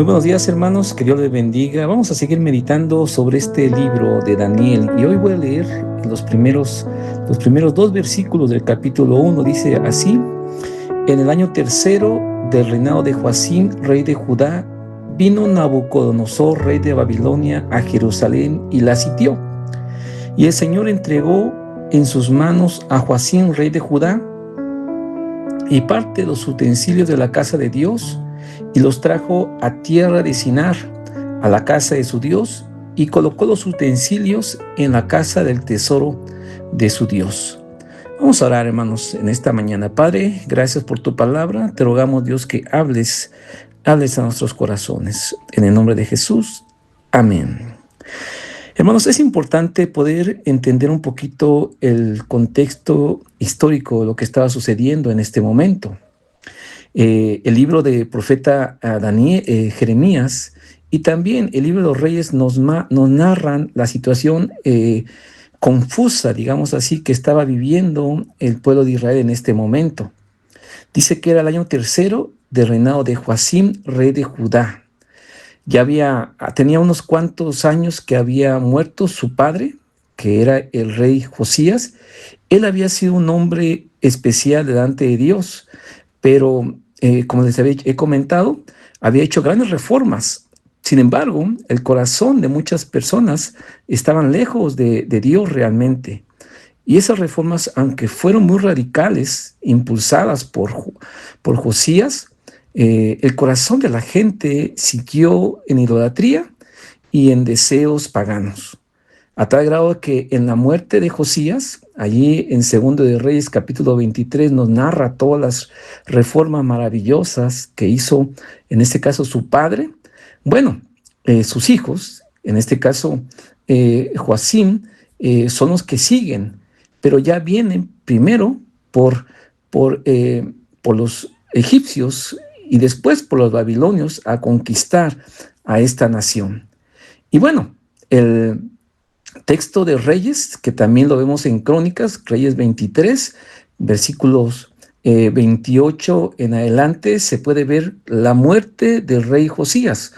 Muy buenos días, hermanos, que Dios les bendiga. Vamos a seguir meditando sobre este libro de Daniel y hoy voy a leer los primeros dos versículos del capítulo 1. Dice así: en el año tercero del reinado de Joacim, rey de Judá, vino Nabucodonosor, rey de Babilonia, a Jerusalén y la sitió. Y el Señor entregó en sus manos a Joacim, rey de Judá, y parte de los utensilios de la casa de Dios, y los trajo a tierra de Sinar, a la casa de su Dios, y colocó los utensilios en la casa del tesoro de su Dios. Vamos a orar, hermanos, en esta mañana. Padre, gracias por tu palabra. Te rogamos, Dios, que hables a nuestros corazones. En el nombre de Jesús, amén. Hermanos, es importante poder entender un poquito el contexto histórico de lo que estaba sucediendo en este momento. El libro del profeta Jeremías y también el libro de los Reyes nos narran la situación confusa, digamos así, que estaba viviendo el pueblo de Israel en este momento. Dice que era el año tercero del reinado de Joacim, rey de Judá. Tenía unos cuantos años que había muerto su padre, que era el rey Josías. Él había sido un hombre especial delante de Dios, pero como les he comentado, había hecho grandes reformas. Sin embargo, el corazón de muchas personas estaban lejos de Dios realmente. Y esas reformas, aunque fueron muy radicales, impulsadas por Josías, el corazón de la gente siguió en idolatría y en deseos paganos. A tal grado que en la muerte de Josías, allí en Segundo de Reyes capítulo 23, nos narra todas las reformas maravillosas que hizo, en este caso, su padre. Bueno, sus hijos, en este caso Joacim, son los que siguen, pero ya vienen primero por los egipcios y después por los babilonios a conquistar a esta nación. Y bueno, el texto de Reyes, que también lo vemos en Crónicas, Reyes 23, versículos 28 en adelante, se puede ver la muerte del rey Josías,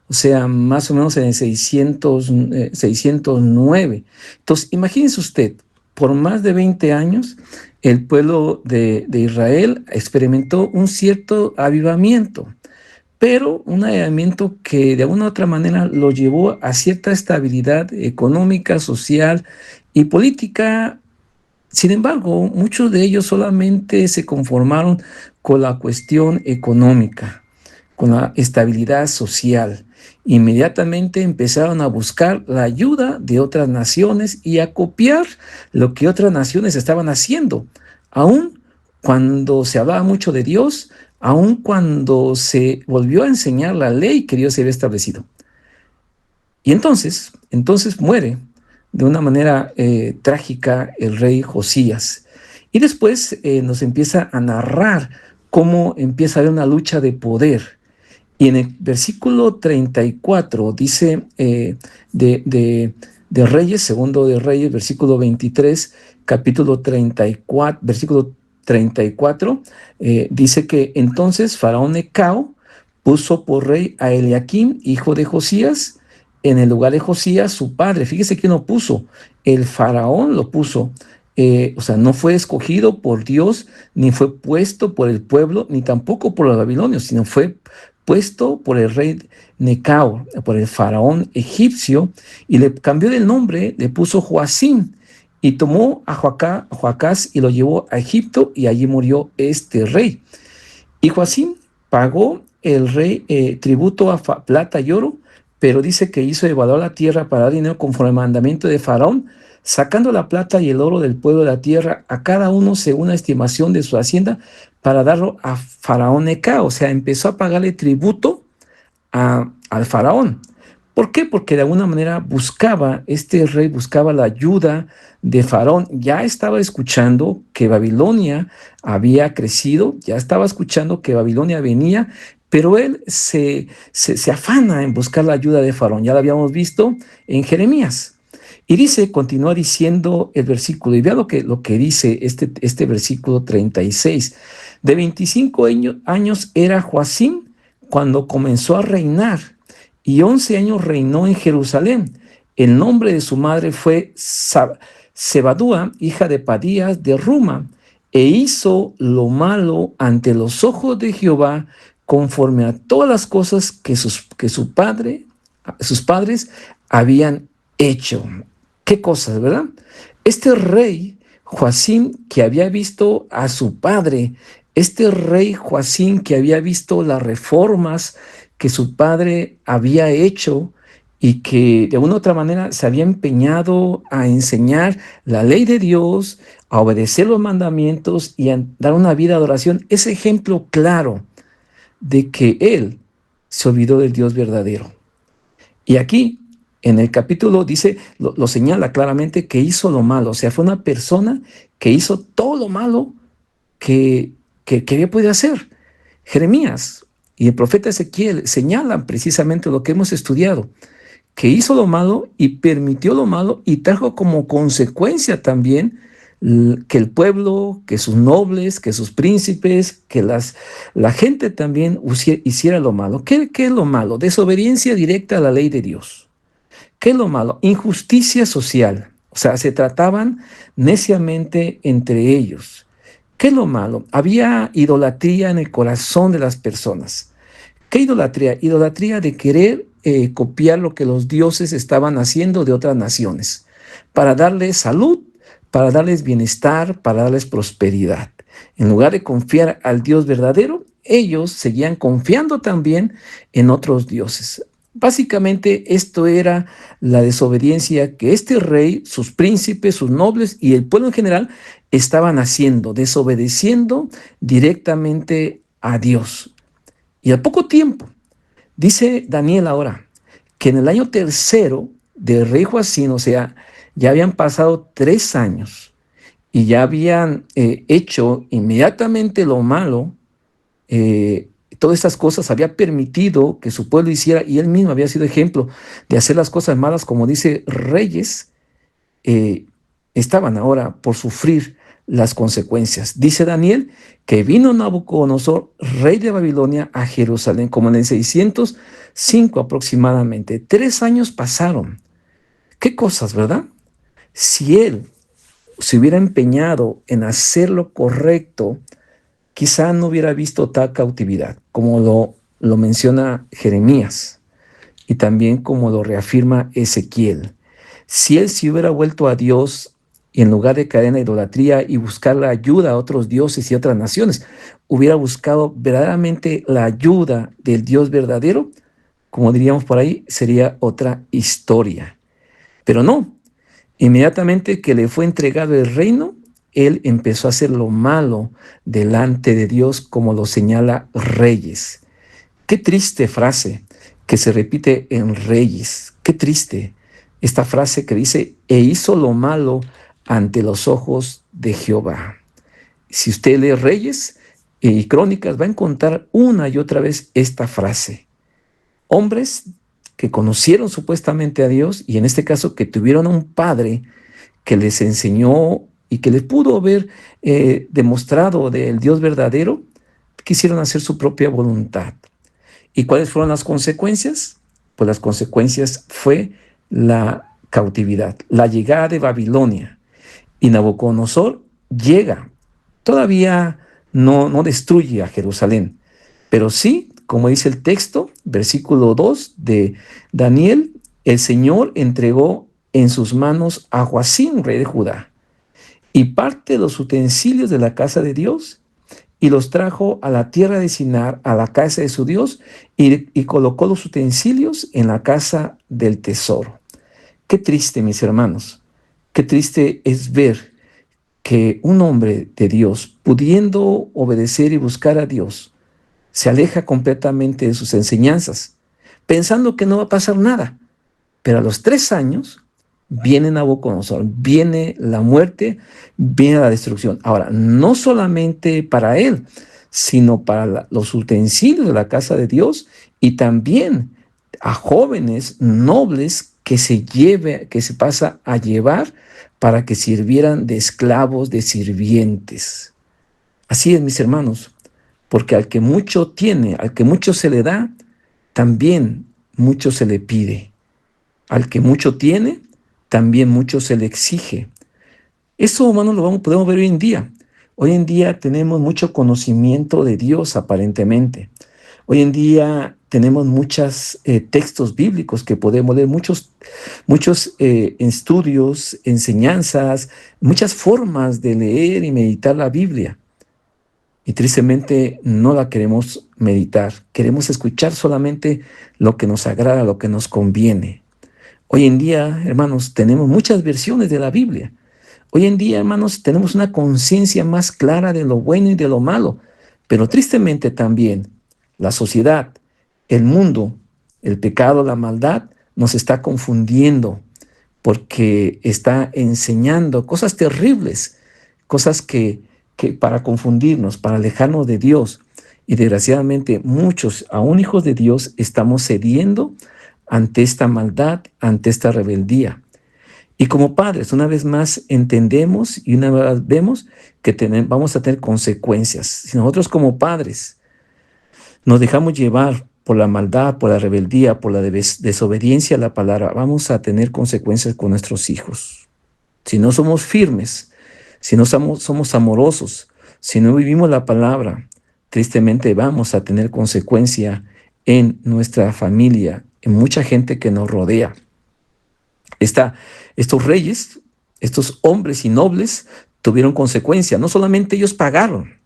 o sea, más o menos en el 609. Entonces, imagínense usted, por más de 20 años, el pueblo de Israel experimentó un cierto avivamiento, pero un avivamiento que de alguna u otra manera lo llevó a cierta estabilidad económica, social y política. Sin embargo, muchos de ellos solamente se conformaron con la cuestión económica, con la estabilidad social. Inmediatamente empezaron a buscar la ayuda de otras naciones y a copiar lo que otras naciones estaban haciendo, aun cuando se hablaba mucho de Dios, aun cuando se volvió a enseñar la ley que Dios había establecido. Y entonces muere de una manera trágica el rey Josías. Y después nos empieza a narrar cómo empieza a haber una lucha de poder. Y en el versículo 34 dice de Reyes, segundo de Reyes, versículo 23, capítulo 34, versículo 34, dice que entonces Faraón Necao puso por rey a Eliaquim, hijo de Josías, en el lugar de Josías, su padre. Fíjese quién lo puso. El faraón lo puso. O sea, no fue escogido por Dios, ni fue puesto por el pueblo, ni tampoco por los babilonios, sino fue puesto por el rey Necao, por el faraón egipcio, y le cambió el nombre, le puso Joacim, y tomó a Joacás y lo llevó a Egipto, y allí murió este rey. Y Joacim pagó el rey tributo a plata y oro, pero dice que hizo evaluar la tierra para dar dinero conforme al mandamiento de Faraón, sacando la plata y el oro del pueblo de la tierra a cada uno según la estimación de su hacienda, para darlo a Faraón Necao. O sea, empezó a pagarle tributo al faraón. ¿Por qué? Porque de alguna manera este rey buscaba la ayuda de Faraón. Ya estaba escuchando que Babilonia había crecido, ya estaba escuchando que Babilonia venía, pero él se afana en buscar la ayuda de Faraón. Ya lo habíamos visto en Jeremías. Y continúa diciendo el versículo, y vea lo que dice este versículo 36. De 25 años era Joacim cuando comenzó a reinar, y 11 años reinó en Jerusalén. El nombre de su madre fue Zebadúa, hija de Padías de Ruma, e hizo lo malo ante los ojos de Jehová, conforme a todas las cosas que sus padres habían hecho. ¿Qué cosas, verdad? Este rey Joacim, que había visto a su padre, este rey Joacim, que había visto las reformas que su padre había hecho y que de una u otra manera se había empeñado a enseñar la ley de Dios, a obedecer los mandamientos y a dar una vida de adoración, es ejemplo claro de que él se olvidó del Dios verdadero. Y aquí, en el capítulo, dice, lo señala claramente que hizo lo malo. O sea, fue una persona que hizo todo lo malo que había podido hacer. Jeremías y el profeta Ezequiel señalan precisamente lo que hemos estudiado, que hizo lo malo y permitió lo malo y trajo como consecuencia también que el pueblo, que sus nobles, que sus príncipes, que la gente también hiciera lo malo. ¿Qué es lo malo? Desobediencia directa a la ley de Dios. ¿Qué es lo malo? Injusticia social. O sea, se trataban neciamente entre ellos. ¿Qué es lo malo? Había idolatría en el corazón de las personas. ¿Qué idolatría? Idolatría de querer copiar lo que los dioses estaban haciendo de otras naciones, para darles salud, para darles bienestar, para darles prosperidad. En lugar de confiar al Dios verdadero, ellos seguían confiando también en otros dioses. Básicamente esto era la desobediencia que este rey, sus príncipes, sus nobles y el pueblo en general estaban haciendo, desobedeciendo directamente a Dios. Y al poco tiempo, dice Daniel ahora, que en el año tercero del rey Joacim, o sea, ya habían pasado 3 años y ya habían hecho inmediatamente lo malo, todas estas cosas había permitido que su pueblo hiciera, y él mismo había sido ejemplo de hacer las cosas malas, como dice Reyes, eh, estaban ahora por sufrir las consecuencias. Dice Daniel que vino Nabucodonosor, rey de Babilonia, a Jerusalén, como en el 605 aproximadamente. 3 años pasaron. ¿Qué cosas, verdad? Si él se hubiera empeñado en hacer lo correcto, quizá no hubiera visto tal cautividad, como lo menciona Jeremías y también como lo reafirma Ezequiel. Si él se hubiera vuelto a Dios y en lugar de caer en la idolatría y buscar la ayuda a otros dioses y otras naciones, hubiera buscado verdaderamente la ayuda del Dios verdadero, como diríamos por ahí, sería otra historia. Pero no, inmediatamente que le fue entregado el reino, él empezó a hacer lo malo delante de Dios, como lo señala Reyes. Qué triste frase que se repite en Reyes. Qué triste esta frase que dice, e hizo lo malo ante los ojos de Jehová. Si usted lee Reyes y Crónicas, va a encontrar una y otra vez esta frase. Hombres que conocieron supuestamente a Dios, y en este caso que tuvieron a un padre que les enseñó y que les pudo haber demostrado del Dios verdadero, quisieron hacer su propia voluntad. ¿Y cuáles fueron las consecuencias? Pues las consecuencias fue la cautividad, la llegada de Babilonia. Y Nabucodonosor llega. Todavía no destruye a Jerusalén, pero sí, como dice el texto, versículo 2 de Daniel, el Señor entregó en sus manos a Joacim, rey de Judá, y parte de los utensilios de la casa de Dios, y los trajo a la tierra de Sinar, a la casa de su Dios, y colocó los utensilios en la casa del tesoro. Qué triste, mis hermanos, qué triste es ver que un hombre de Dios, pudiendo obedecer y buscar a Dios, se aleja completamente de sus enseñanzas, pensando que no va a pasar nada. Pero a los 3 años viene Nabucodonosor, viene la muerte, viene la destrucción. Ahora, no solamente para él, sino para los utensilios de la casa de Dios y también a jóvenes nobles que se pasa a llevar para que sirvieran de esclavos, de sirvientes. Así es, mis hermanos. porque al que mucho tiene, al que mucho se le da, también mucho se le pide. Al que mucho tiene, también mucho se le exige. Eso, hermanos, podemos ver hoy en día. Hoy en día tenemos mucho conocimiento de Dios, aparentemente. Hoy en día tenemos muchos textos bíblicos que podemos leer, muchos estudios, enseñanzas, muchas formas de leer y meditar la Biblia. Y tristemente no la queremos meditar. Queremos escuchar solamente lo que nos agrada, lo que nos conviene. Hoy en día, hermanos, tenemos muchas versiones de la Biblia. Hoy en día, hermanos, tenemos una conciencia más clara de lo bueno y de lo malo. Pero tristemente también la sociedad, el mundo, el pecado, la maldad nos está confundiendo porque está enseñando cosas terribles, cosas que para confundirnos, para alejarnos de Dios. Y desgraciadamente muchos, aún hijos de Dios, estamos cediendo ante esta maldad, ante esta rebeldía. Y como padres, una vez más entendemos y una vez vemos que vamos a tener consecuencias. Si nosotros como padres nos dejamos llevar por la maldad, por la rebeldía, por la desobediencia a la palabra, vamos a tener consecuencias con nuestros hijos. Si no somos firmes, si no somos amorosos, si no vivimos la palabra, tristemente vamos a tener consecuencia en nuestra familia, en mucha gente que nos rodea. Estos reyes, estos hombres y nobles tuvieron consecuencia. No solamente ellos pagaron,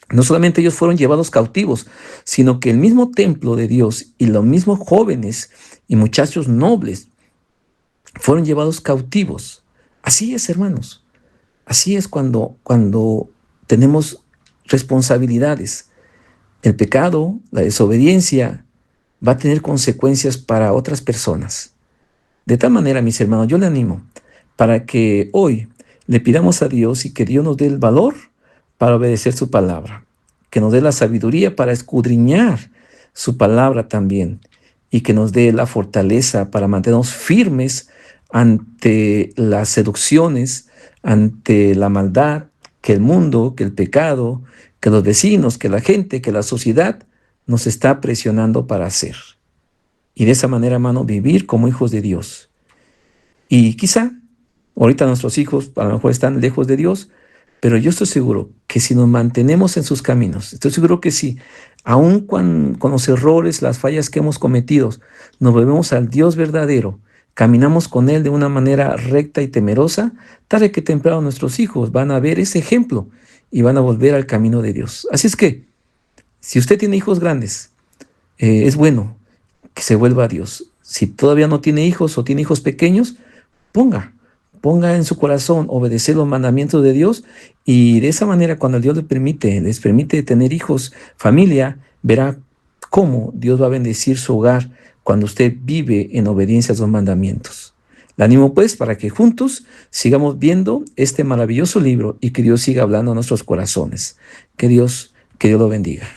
no solamente ellos fueron llevados cautivos, sino que el mismo templo de Dios y los mismos jóvenes y muchachos nobles fueron llevados cautivos. Así es, hermanos. Así es cuando tenemos responsabilidades. El pecado, la desobediencia, va a tener consecuencias para otras personas. De tal manera, mis hermanos, yo le animo para que hoy le pidamos a Dios y que Dios nos dé el valor para obedecer su palabra, que nos dé la sabiduría para escudriñar su palabra también y que nos dé la fortaleza para mantenernos firmes ante las seducciones, ante la maldad que el mundo, que el pecado, que los vecinos, que la gente, que la sociedad nos está presionando para hacer. Y de esa manera, hermano, vivir como hijos de Dios. Y quizá ahorita nuestros hijos a lo mejor están lejos de Dios, pero yo estoy seguro que si nos mantenemos en sus caminos, estoy seguro que si, aun con los errores, las fallas que hemos cometido, nos volvemos al Dios verdadero, caminamos con Él de una manera recta y temerosa, tarde que temprano nuestros hijos van a ver ese ejemplo y van a volver al camino de Dios. Así es que, si usted tiene hijos grandes, es bueno que se vuelva a Dios. Si todavía no tiene hijos o tiene hijos pequeños, ponga en su corazón obedecer los mandamientos de Dios y de esa manera cuando Dios les permite tener hijos, familia, verá cómo Dios va a bendecir su hogar cuando usted vive en obediencia a los mandamientos. Le animo pues para que juntos sigamos viendo este maravilloso libro y que Dios siga hablando a nuestros corazones. Que Dios lo bendiga.